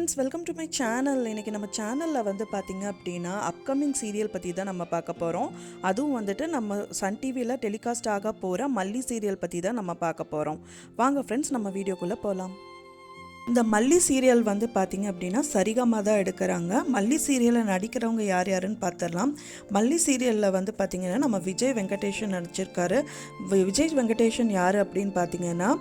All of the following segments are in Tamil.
Friends, welcome to my channel. இன்றைக்கி நம்ம சேனலில் வந்து பார்த்திங்க அப்படின்னா அப்கமிங் சீரியல் பற்றி தான் நம்ம பார்க்க போகிறோம். அதுவும் வந்துட்டு நம்ம சன் டிவியில் டெலிகாஸ்ட் ஆக போகிற மல்லி சீரியல் பற்றி தான் நம்ம பார்க்க போகிறோம். வாங்க ஃப்ரெண்ட்ஸ், நம்ம வீடியோக்குள்ளே போகலாம். இந்த மல்லி சீரியல் வந்து பார்த்திங்க அப்படின்னா சரிகமா தான் எடுக்கிறாங்க. மல்லி சீரியலில் நடிக்கிறவங்க யார் யாருன்னு பார்த்துடலாம். மல்லி சீரியலில் வந்து பார்த்திங்கன்னா நம்ம விஜய் வெங்கடேஷன் நடிச்சிருக்காரு. விஜய் வெங்கடேஷன் யார் அப்படின்னு பார்த்திங்கன்னா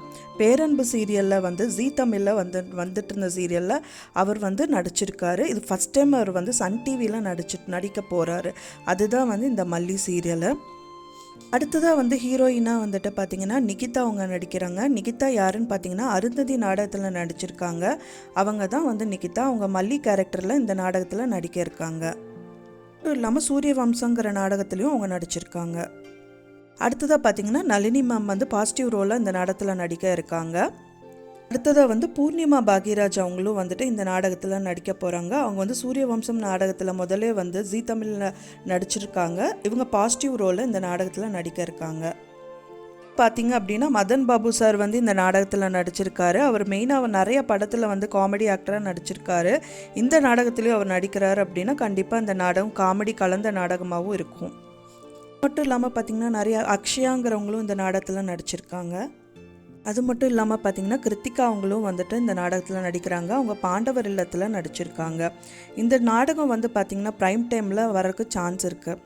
பேரன்பு சீரியலில் வந்து ஜீ தமிழில் வந்துட்டு இருந்த சீரியலில் அவர் வந்து நடிச்சிருக்காரு. இது ஃபஸ்ட் டைம் அவர் வந்து சன் டிவியில் நடிக்க போகிறாரு. அதுதான் வந்து இந்த மல்லி சீரியலை. அடுத்ததாக வந்து ஹீரோயினாக வந்துட்டு பார்த்திங்கன்னா நிகிதா அவங்க நடிக்கிறாங்க. நிகிதா யாருன்னு பார்த்தீங்கன்னா அருந்ததி நாடகத்தில் நடிச்சிருக்காங்க. அவங்க தான் வந்து நிகிதா. அவங்க மல்லி கேரக்டரில் இந்த நாடகத்தில் நடிக்க இருக்காங்க. அதுவும் இல்லாமல் சூரிய வம்சங்கிற நாடகத்துலேயும் அவங்க நடிச்சிருக்காங்க. அடுத்ததாக பார்த்திங்கன்னா நளினி மேம் வந்து பாசிட்டிவ் ரோலில் இந்த நாடகத்தில் நடிக்க இருக்காங்க. அடுத்ததாக வந்து பூர்ணிமா பாக்யராஜ் அவங்களும் வந்துட்டு இந்த நாடகத்தில் நடிக்க போகிறாங்க. அவங்க வந்து சூரிய வம்சம் நாடகத்தில் முதலே வந்து ஜீ தமிழில் நடிச்சிருக்காங்க. இவங்க பாசிட்டிவ் ரோலில் இந்த நாடகத்தில் நடிக்க இருக்காங்க. பார்த்திங்க அப்படின்னா மதன் பாபு சார் வந்து இந்த நாடகத்தில் நடிச்சிருக்காரு. அவர் மெயினாக நிறைய படத்தில் வந்து காமெடி ஆக்டராக நடிச்சிருக்காரு. இந்த நாடகத்துலேயும் அவர் நடிக்கிறார் அப்படின்னா கண்டிப்பாக இந்த நாடகம் காமெடி கலந்த நாடகமாகவும் இருக்கும். மட்டும் இல்லாமல் பார்த்திங்கன்னா நிறைய அக்ஷயாங்கிறவங்களும் இந்த நாடகத்தில் நடிச்சிருக்காங்க. அது மட்டும் இல்லாமல் பார்த்திங்கன்னா கிருத்திகா அவங்களும் வந்துட்டு இந்த நாடகத்தில் நடிக்கிறாங்க. அவங்க பாண்டவர் இல்லத்தில் நடிச்சிருக்காங்க. இந்த நாடகம் வந்து பார்த்திங்கன்னா ப்ரைம் டைமில் வரக்கு சான்ஸ் இருக்குது.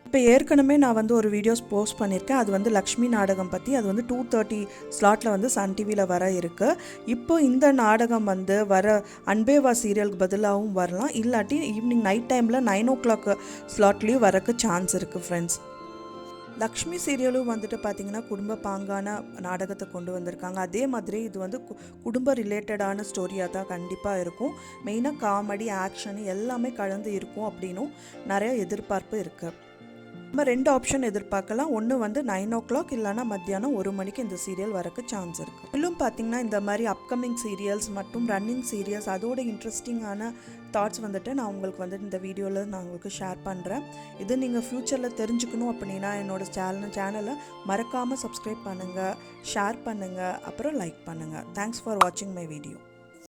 இப்போ ஏற்கனவே நான் வந்து ஒரு வீடியோஸ் போஸ்ட் பண்ணியிருக்கேன். அது வந்து லக்ஷ்மி நாடகம் பற்றி. அது வந்து 2:30 ஸ்லாட்டில் வந்து சன் டிவியில் வர இருக்குது. இப்போ இந்த நாடகம் வந்து வர அன்பேவா சீரியலுக்கு பதிலாகவும் வரலாம். இல்லாட்டி ஈவினிங் நைட் டைமில் 9 o'clock ஸ்லாட்லேயும் வரக்கு சான்ஸ் இருக்குது ஃப்ரெண்ட்ஸ். லக்ஷ்மி சீரியலும் வந்துட்டு பார்த்திங்கன்னா குடும்ப பாங்கான நாடகத்தை கொண்டு வந்திருக்காங்க. அதே மாதிரி இது வந்து குடும்ப ரிலேட்டடான ஸ்டோரியாக தான் கண்டிப்பாக இருக்கும். மெயினாக காமெடி ஆக்ஷன் எல்லாமே கலந்து இருக்கும் அப்படின்னும் நிறைய எதிர்பார்ப்பு இருக்குது. நம்ம 2 ஆப்ஷன் எதிர்பார்க்கலாம். ஒன்று வந்து 9 o'clock இல்லைனா மத்தியானம் 1 மணிக்கு இந்த சீரியல் வரக்கு சான்ஸ் இருக்குது. இன்னும் பார்த்திங்கன்னா இந்த மாதிரி அப்கமிங் சீரியல்ஸ் மற்றும் ரன்னிங் சீரியல்ஸ் அதோட இன்ட்ரெஸ்டிங்கான தாட்ஸ் வந்துட்டு நான் உங்களுக்கு வந்துட்டு இந்த வீடியோவில் நான் உங்களுக்கு ஷேர் பண்ணுறேன். இது நீங்கள் ஃப்யூச்சரில் தெரிஞ்சுக்கணும் அப்படின்னா என்னோடய சேனலை மறக்காமல் சப்ஸ்கிரைப் பண்ணுங்கள், ஷேர் பண்ணுங்கள், அப்புறம் லைக் பண்ணுங்கள். தேங்க்ஸ் ஃபார் வாட்சிங் மை வீடியோ.